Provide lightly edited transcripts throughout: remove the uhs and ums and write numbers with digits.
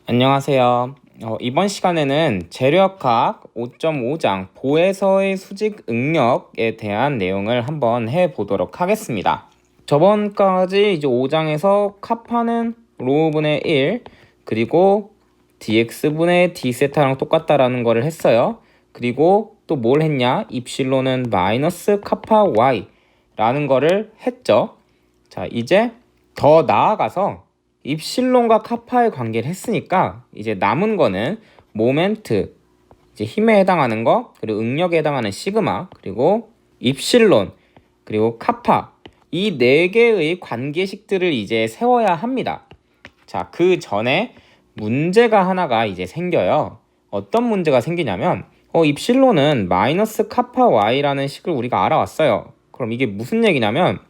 안녕하세요. 이번 시간에는 재료역학 5.5장 보에서의 수직 응력에 대한 내용을 한번 해보도록 하겠습니다. 저번까지 이제 5장에서 카파는 로우분의 1 그리고 dx분의 d세타랑 똑같다라는 거를 했어요. 그리고 또 뭘 했냐? 입실론은 마이너스 카파 y 라는 거를 했죠. 자, 이제 더 나아가서 입실론과 카파의 관계를 했으니까 이제 남은 거는 모멘트, 이제 힘에 해당하는 거, 그리고 응력에 해당하는 시그마, 그리고 입실론, 그리고 카파, 이 네 개의 관계식들을 이제 세워야 합니다. 자, 그 전에 문제가 하나가 이제 생겨요. 어떤 문제가 생기냐면 입실론은 마이너스 카파 y라는 식을 우리가 알아왔어요. 그럼 이게 무슨 얘기냐면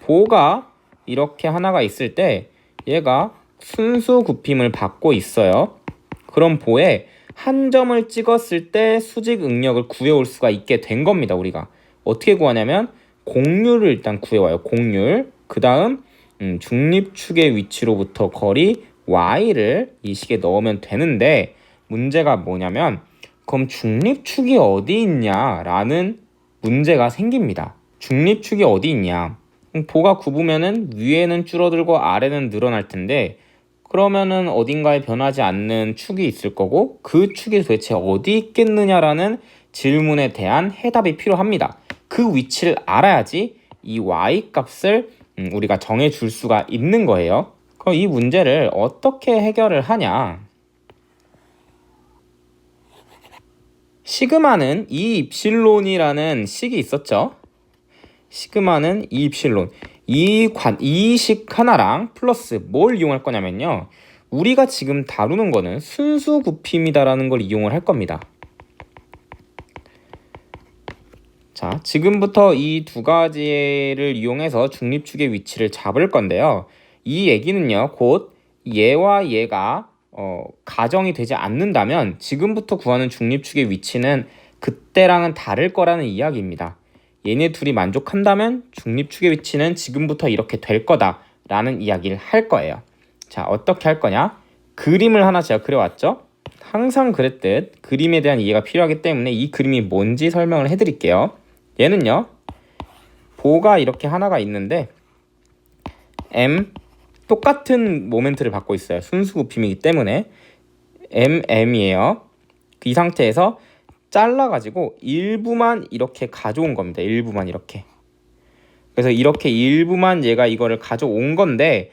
보가 이렇게 하나가 있을 때 얘가 순수 굽힘을 받고 있어요. 그럼 보에 한 점을 찍었을 때 수직 응력을 구해올 수가 있게 된 겁니다. 우리가 어떻게 구하냐면 공률을 일단 구해와요. 공률. 그 다음 중립축의 위치로부터 거리 y를 이 식에 넣으면 되는데 문제가 뭐냐면 그럼 중립축이 어디 있냐라는 문제가 생깁니다. 중립축이 어디 있냐? 보가 굽으면은 위에는 줄어들고 아래는 늘어날 텐데 그러면은 어딘가에 변하지 않는 축이 있을 거고 그 축이 도대체 어디 있겠느냐라는 질문에 대한 해답이 필요합니다. 그 위치를 알아야지 이 y 값을 우리가 정해줄 수가 있는 거예요. 그럼 이 문제를 어떻게 해결을 하냐? 시그마는 이 입실론이라는 식이 있었죠. 시그마는 이 입실론. 이 식 하나랑 플러스 뭘 이용할 거냐면요. 우리가 지금 다루는 거는 순수 굽힘이다라는 걸 이용을 할 겁니다. 자, 지금부터 이 두 가지를 이용해서 중립축의 위치를 잡을 건데요. 이 얘기는요. 곧 얘와 얘가 가정이 되지 않는다면 지금부터 구하는 중립축의 위치는 그때랑은 다를 거라는 이야기입니다. 얘네 둘이 만족한다면 중립축의 위치는 지금부터 이렇게 될 거다라는 이야기를 할 거예요. 자, 어떻게 할 거냐? 그림을 하나 제가 그려왔죠? 항상 그랬듯 그림에 대한 이해가 필요하기 때문에 이 그림이 뭔지 설명을 해드릴게요. 얘는요. 보가 이렇게 하나가 있는데 똑같은 모멘트를 받고 있어요. 순수 굽힘이기 때문에 M이에요. 이 상태에서 잘라가지고 일부만 이렇게 가져온 겁니다. 일부만 이렇게. 그래서 이렇게 일부만 얘가 이거를 가져온 건데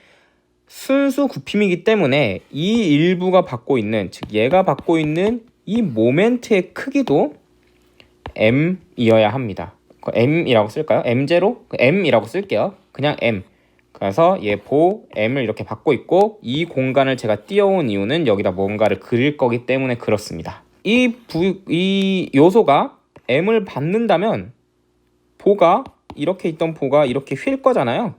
순수 굽힘이기 때문에 이 일부가 받고 있는, 즉 얘가 받고 있는 이 모멘트의 크기도 M이어야 합니다. M이라고 쓸까요? M0? M이라고 쓸게요. 그냥 M. 그래서 얘 보 M을 이렇게 받고 있고 이 공간을 제가 띄워온 이유는 여기다 뭔가를 그릴 거기 때문에 그렇습니다. 이 요소가 M을 받는다면 보가 이렇게 있던 보가 이렇게 휠 거잖아요.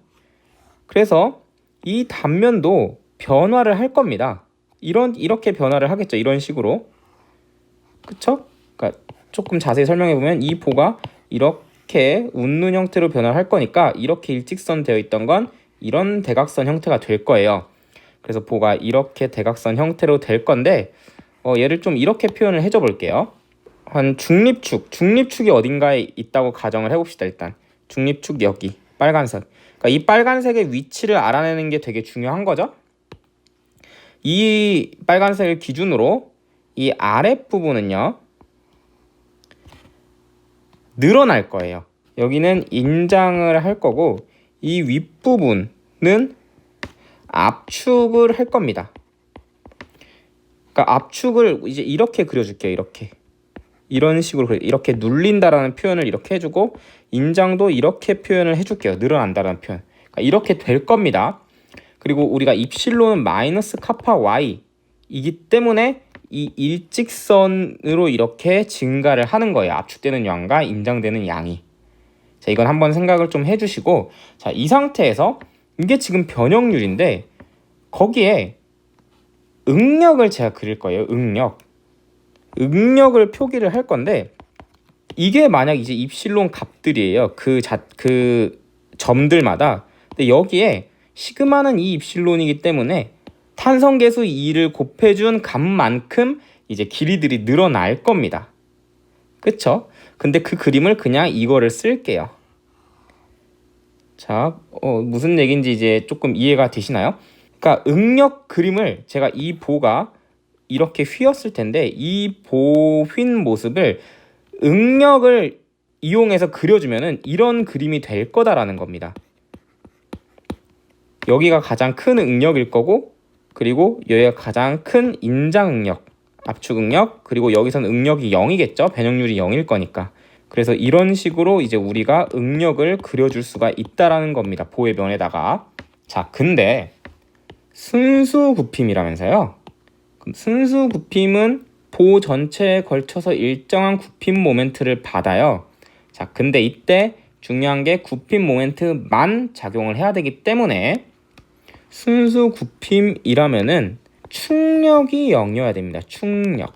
그래서 이 단면도 변화를 할 겁니다. 이렇게 변화를 하겠죠. 이런 식으로. 그쵸? 그러니까 조금 자세히 설명해 보면 이 보가 이렇게 웃는 형태로 변화를 할 거니까 이렇게 일직선 되어 있던 건 이런 대각선 형태가 될 거예요. 그래서 보가 이렇게 대각선 형태로 될 건데 얘를 좀 이렇게 표현을 해줘 볼게요. 한 중립축이 어딘가에 있다고 가정을 해봅시다. 일단 중립축 여기 빨간색. 그러니까 이 빨간색의 위치를 알아내는 게 되게 중요한 거죠. 이 빨간색을 기준으로 이 아랫부분은요 늘어날 거예요. 여기는 인장을 할 거고 이 윗부분은 압축을 할 겁니다. 그러니까 압축을 이제 이렇게 그려줄게요. 이런 식으로 이렇게 눌린다라는 표현을 이렇게 해주고 인장도 이렇게 표현을 해줄게요. 늘어난다라는 표현. 그러니까 이렇게 될 겁니다. 그리고 우리가 입실론은 마이너스 카파 y이기 때문에 이 일직선으로 이렇게 증가를 하는 거예요. 압축되는 양과 인장되는 양이. 자, 이건 한번 생각을 좀 해주시고, 자, 이 상태에서 이게 지금 변형률인데 거기에 응력을 제가 그릴 거예요. 응력을 표기를 할 건데 이게 만약 이제 입실론 값들이에요. 그 점들마다. 근데 여기에 시그마는 이 입실론이기 때문에 탄성계수 2를 곱해준 값만큼 이제 길이들이 늘어날 겁니다. 그쵸? 근데 그 그림을 그냥 이거를 쓸게요. 자, 무슨 얘기인지 이제 조금 이해가 되시나요? 그러니까 응력 그림을 제가 이 보가 이렇게 휘었을 텐데 이 보 휜 모습을 응력을 이용해서 그려주면은 이런 그림이 될 거다라는 겁니다. 여기가 가장 큰 응력일 거고, 그리고 여기가 가장 큰 인장 응력, 압축 응력, 그리고 여기서는 응력이 0이겠죠? 변형률이 0일 거니까. 그래서 이런 식으로 이제 우리가 응력을 그려줄 수가 있다라는 겁니다. 보의 면에다가. 자, 근데 순수 굽힘이라면서요? 그럼 순수 굽힘은 보 전체에 걸쳐서 일정한 굽힘 모멘트를 받아요. 자, 근데 이때 중요한 게 굽힘 모멘트만 작용을 해야 되기 때문에 순수 굽힘이라면은 충력이 0이어야 됩니다. 충력.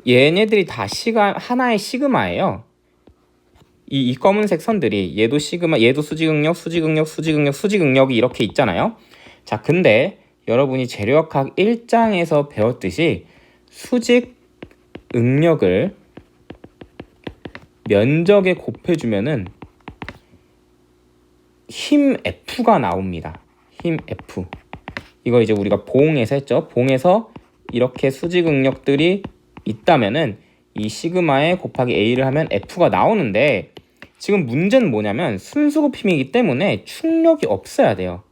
얘네들이 다 하나의 시그마예요. 이 검은색 선들이 얘도 시그마, 얘도 수직응력, 수직응력, 수직응력, 수직응력이 이렇게 있잖아요. 자, 근데 여러분이 재료역학 1장에서 배웠듯이 수직응력을 면적에 곱해주면은 힘 F가 나옵니다. 힘 F. 이거 이제 우리가 봉에서 했죠. 봉에서 이렇게 수직응력들이 있다면은 이 시그마에 곱하기 A를 하면 F가 나오는데 지금 문제는 뭐냐면 순수 곱힘이기 때문에 충력이 없어야 돼요.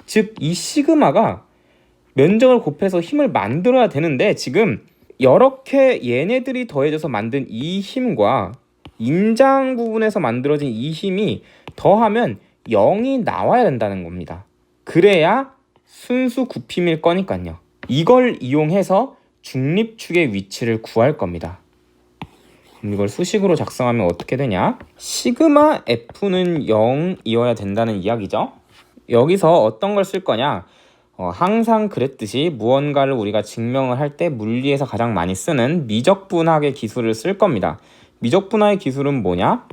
즉 이 시그마가 면적을 곱해서 힘을 만들어야 되는데 지금 이렇게 얘네들이 더해져서 만든 이 힘과 인장 부분에서 만들어진 이 힘이 더하면 0이 나와야 된다는 겁니다. 그래야 순수 굽힘일 거니까요. 이걸 이용해서 중립축의 위치를 구할 겁니다. 그럼 이걸 수식으로 작성하면 어떻게 되냐? 시그마 F는 0이어야 된다는 이야기죠. 여기서 어떤 걸 쓸 거냐? 항상 그랬듯이 무언가를 우리가 증명을 할 때 물리에서 가장 많이 쓰는 미적분학의 기술을 쓸 겁니다. 미적분학의 기술은 뭐냐?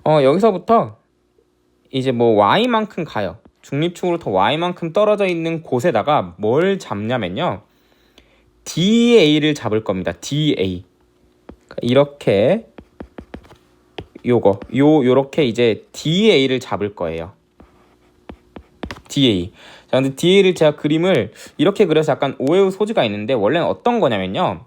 여기서부터 이제 뭐 y만큼 가요. 중립축으로부터 y만큼 떨어져 있는 곳에다가 뭘 잡냐면요. DA를 잡을 겁니다. DA. 이렇게 요렇게 이제 DA를 잡을 거예요. DA. 자, 근데 DA를 제가 그림을 이렇게 그려서 약간 오해의 소지가 있는데 원래는 어떤 거냐면요.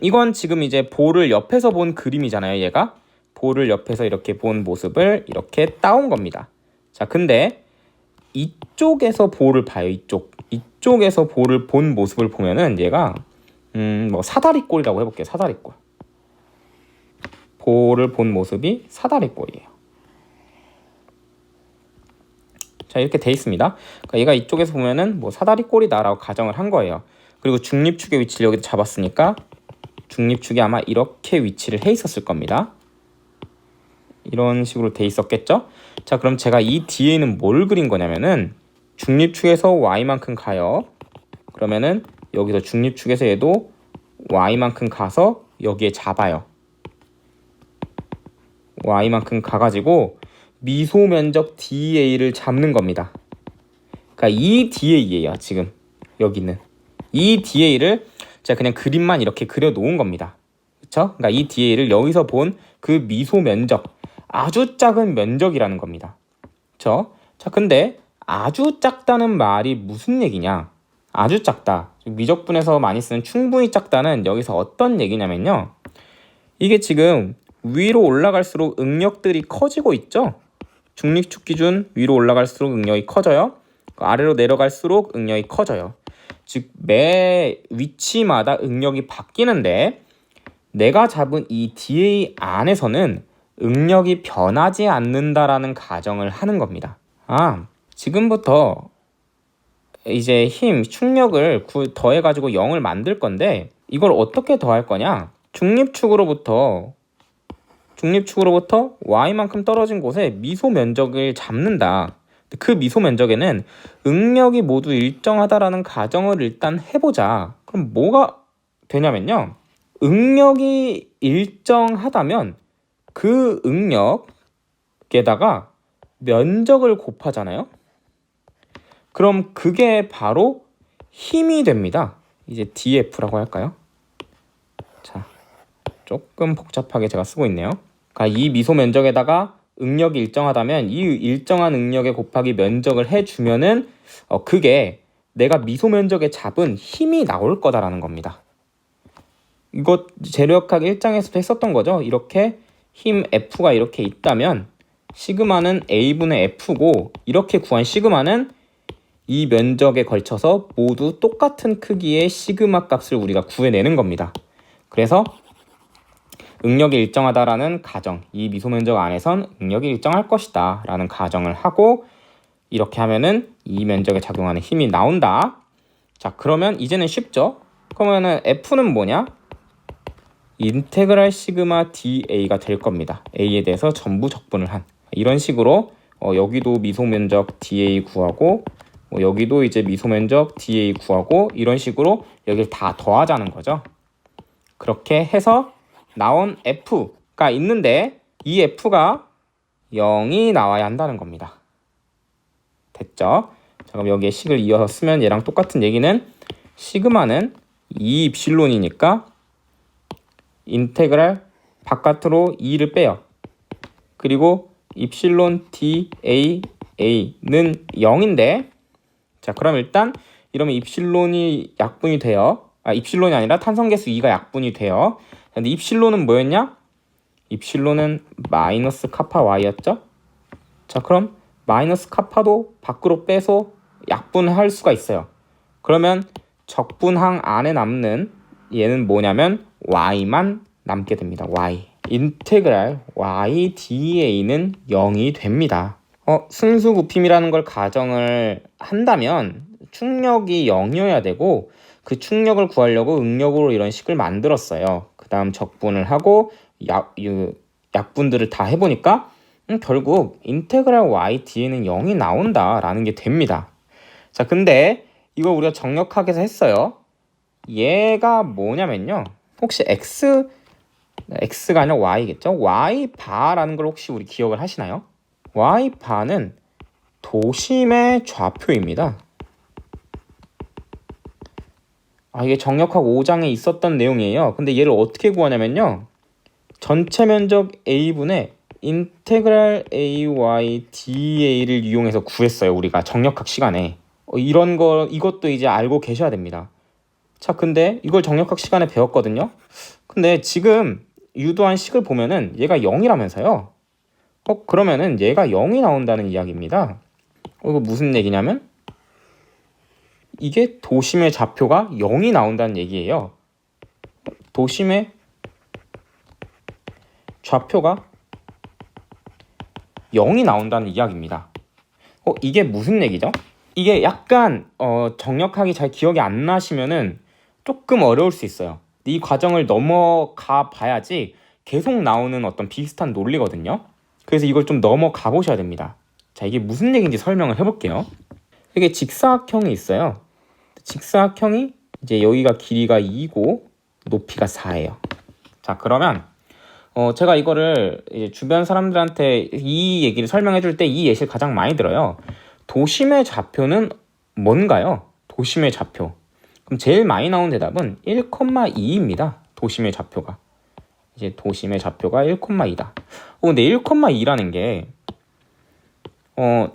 이건 지금 이제 볼을 옆에서 본 그림이잖아요, 얘가. 볼을 옆에서 이렇게 본 모습을 이렇게 따온 겁니다. 자, 근데 이쪽에서 볼을 봐요, 이쪽에서 볼을 본 모습을 보면은 얘가 뭐 사다리꼴이라고 해볼게요. 사다리꼴. 볼을 본 모습이 사다리꼴이에요. 자, 이렇게 돼 있습니다. 그러니까 얘가 이쪽에서 보면은 뭐 사다리꼴이다라고 가정을 한 거예요. 그리고 중립축의 위치를 여기다 잡았으니까 중립축이 아마 이렇게 위치를 해 있었을 겁니다. 이런 식으로 돼 있었겠죠? 자, 그럼 제가 이 뒤에는 뭘 그린 거냐면은 중립축에서 y만큼 가요. 그러면은 여기서 중립축에서 얘도 y만큼 가서 여기에 잡아요. y만큼 가가지고 미소 면적 DA를 잡는 겁니다. 그러니까 이 DA예요. 지금 여기는 이 DA를 제가 그냥 그림만 이렇게 그려 놓은 겁니다. 그렇죠? 그러니까 이 DA를 여기서 본 그 미소 면적, 아주 작은 면적이라는 겁니다. 그렇죠? 자, 근데 아주 작다는 말이 무슨 얘기냐? 아주 작다. 미적분에서 많이 쓰는 충분히 작다는 여기서 어떤 얘기냐면요. 이게 지금 위로 올라갈수록 응력들이 커지고 있죠? 중립축 기준 위로 올라갈수록 응력이 커져요. 아래로 내려갈수록 응력이 커져요. 즉 매 위치마다 응력이 바뀌는데 내가 잡은 이 DA 안에서는 응력이 변하지 않는다라는 가정을 하는 겁니다. 지금부터 이제 충력을 더해가지고 0을 만들 건데 이걸 어떻게 더할 거냐? 중립축으로부터 y만큼 떨어진 곳에 미소 면적을 잡는다. 그 미소 면적에는 응력이 모두 일정하다라는 가정을 일단 해보자. 그럼 뭐가 되냐면요. 응력이 일정하다면 그 응력에다가 면적을 곱하잖아요. 그럼 그게 바로 힘이 됩니다. 이제 DF라고 할까요? 자, 조금 복잡하게 제가 쓰고 있네요. 그러니까 이 미소 면적에다가 응력이 일정하다면 이 일정한 응력에 곱하기 면적을 해주면은 그게 내가 미소 면적에 잡은 힘이 나올 거다라는 겁니다. 이거 재료역학 1장에서도 했었던 거죠. 이렇게 힘 F가 이렇게 있다면 시그마는 A분의 F고 이렇게 구한 시그마는 이 면적에 걸쳐서 모두 똑같은 크기의 시그마 값을 우리가 구해내는 겁니다. 그래서 응력이 일정하다라는 가정, 이 미소 면적 안에선 응력이 일정할 것이다 라는 가정을 하고 이렇게 하면은 이 면적에 작용하는 힘이 나온다. 자, 그러면 이제는 쉽죠? 그러면은 F는 뭐냐? 인테그랄 시그마 dA가 될 겁니다. A에 대해서 전부 적분을 한 이런 식으로 여기도 미소 면적 dA 구하고 여기도 이제 미소 면적 dA 구하고 이런 식으로 여기를 다 더하자는 거죠. 그렇게 해서 나온 F가 있는데 이 F가 0이 나와야 한다는 겁니다. 됐죠? 자, 그럼 여기에 식을 이어서 쓰면 얘랑 똑같은 얘기는 시그마는 2입실론이니까 인테그랄 바깥으로 2를 빼요. 그리고 입실론 DAA는 0인데 자, 그럼 일단 이러면 입실론이 약분이 돼요. 입실론이 아니라 탄성계수 2가 약분이 돼요. 근데 입실론은 뭐였냐? 입실론은 마이너스 카파 Y였죠? 자, 그럼 마이너스 카파도 밖으로 빼서 약분할 수가 있어요. 그러면 적분항 안에 남는 얘는 뭐냐면 Y만 남게 됩니다. Y. 인테그랄 Y dA는 0이 됩니다. 승수 부품이라는 걸 가정을 한다면 충력이 0이어야 되고 그 충력을 구하려고 응력으로 이런 식을 만들었어요. 그 다음 적분을 하고 약분들을 다 해보니까 결국 인테그랄 Y dA는 0이 나온다라는 게 됩니다. 자, 근데 이거 우리가 정력학에서 했어요. 얘가 뭐냐면요. 혹시 X가 아니라 Y겠죠? Y바라는 걸 혹시 우리 기억을 하시나요? Y바는 도심의 좌표입니다. 이게 정력학 5장에 있었던 내용이에요. 근데 얘를 어떻게 구하냐면요. 전체 면적 A분의 인테그랄 AY dA를 이용해서 구했어요. 우리가 정력학 시간에. 이것도 이제 알고 계셔야 됩니다. 자, 근데 이걸 정력학 시간에 배웠거든요. 근데 지금 유도한 식을 보면은 얘가 0이라면서요. 그러면은 얘가 0이 나온다는 이야기입니다. 이거 무슨 얘기냐면 이게 도심의 좌표가 0이 나온다는 얘기예요. 도심의 좌표가 0이 나온다는 이야기입니다. 이게 무슨 얘기죠? 이게 약간 정력학이 잘 기억이 안 나시면은 조금 어려울 수 있어요. 이 과정을 넘어가 봐야지 계속 나오는 어떤 비슷한 논리거든요. 그래서 이걸 좀 넘어가 보셔야 됩니다. 자, 이게 무슨 얘기인지 설명을 해볼게요. 이게 직사각형이 있어요. 직사각형이 이제 여기가 길이가 2고 높이가 4예요. 자, 그러면 제가 이거를 이제 주변 사람들한테 이 얘기를 설명해 줄 때 이 예시를 가장 많이 들어요. 도심의 좌표는 뭔가요? 도심의 좌표. 그럼 제일 많이 나온 대답은 1,2입니다. 도심의 좌표가. 이제 도심의 좌표가 1,2다. 근데 1,2라는 게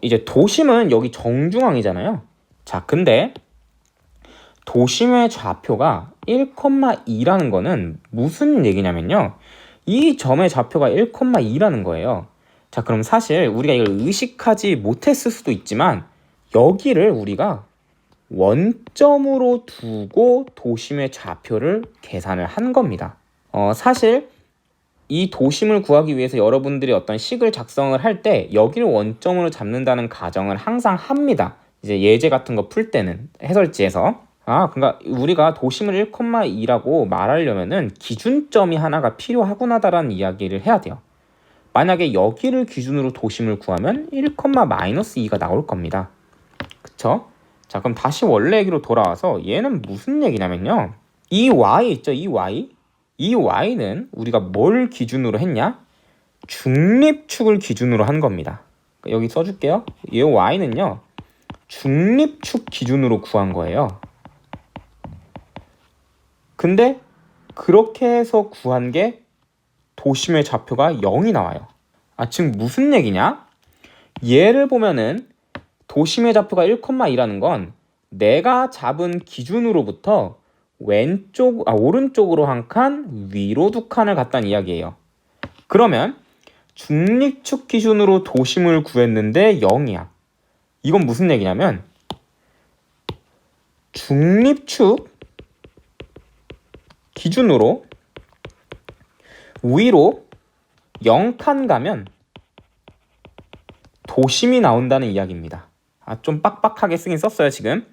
이제 도심은 여기 정중앙이잖아요. 자, 근데 도심의 좌표가 1,2라는 거는 무슨 얘기냐면요. 이 점의 좌표가 1,2라는 거예요. 자, 그럼 사실 우리가 이걸 의식하지 못했을 수도 있지만 여기를 우리가 원점으로 두고 도심의 좌표를 계산을 한 겁니다. 사실 이 도심을 구하기 위해서 여러분들이 어떤 식을 작성을 할 때 여기를 원점으로 잡는다는 가정을 항상 합니다. 이제 예제 같은 거 풀 때는 해설지에서. 그러니까 우리가 도심을 1,2라고 말하려면은 기준점이 하나가 필요하구나다라는 이야기를 해야 돼요. 만약에 여기를 기준으로 도심을 구하면 1,-2가 나올 겁니다. 그쵸? 자, 그럼 다시 원래 얘기로 돌아와서 얘는 무슨 얘기냐면요. 이 y 있죠? 이 y는 우리가 뭘 기준으로 했냐? 중립축을 기준으로 한 겁니다. 여기 써줄게요. 이 y는요. 중립축 기준으로 구한 거예요. 근데 그렇게 해서 구한 게 도심의 좌표가 0이 나와요. 지금 무슨 얘기냐? 얘를 보면은 도심의 좌표가 1,2라는 건 내가 잡은 기준으로부터 오른쪽으로 한 칸, 위로 2칸을 갔다는 이야기예요. 그러면 중립축 기준으로 도심을 구했는데 0이야. 이건 무슨 얘기냐면 중립축 기준으로 위로 0칸 가면 도심이 나온다는 이야기입니다. 좀 빡빡하게 쓰긴 썼어요 지금.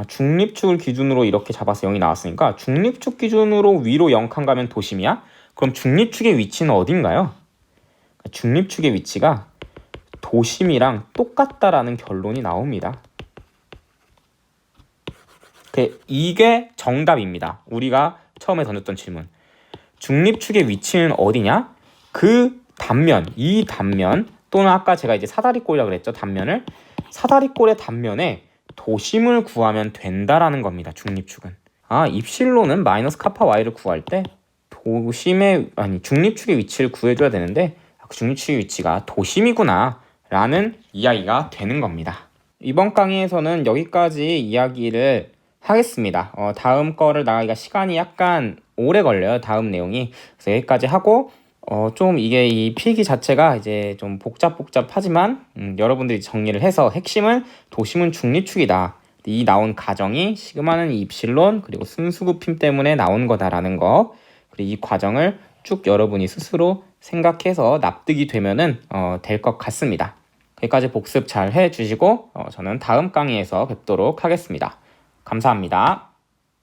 중립축을 기준으로 이렇게 잡아서 0이 나왔으니까 중립축 기준으로 위로 0칸 가면 도심이야? 그럼 중립축의 위치는 어딘가요? 중립축의 위치가 도심이랑 똑같다라는 결론이 나옵니다. 이게 정답입니다. 우리가 처음에 던졌던 질문. 중립축의 위치는 어디냐? 그 단면, 이 단면 또는 아까 제가 이제 사다리꼴이라고 그랬죠. 단면을. 사다리꼴의 단면에 도심을 구하면 된다라는 겁니다. 중립축은. 입실로는 마이너스 카파 y를 구할 때 중립축의 위치를 구해줘야 되는데 그 중립축의 위치가 도심이구나 라는 이야기가 되는 겁니다. 이번 강의에서는 여기까지 이야기를 하겠습니다. 다음 거를 나가기가 시간이 약간 오래 걸려요. 다음 내용이. 그래서 여기까지 하고 좀 이게 이 필기 자체가 이제 좀 복잡하지만 여러분들이 정리를 해서 핵심은 도심은 중립축이다. 이 나온 가정이 시그마는 입실론 그리고 순수급힘 때문에 나온 거다라는 거. 그리고 이 과정을 쭉 여러분이 스스로 생각해서 납득이 되면은 될 것 같습니다. 여기까지 복습 잘 해주시고 저는 다음 강의에서 뵙도록 하겠습니다. 감사합니다.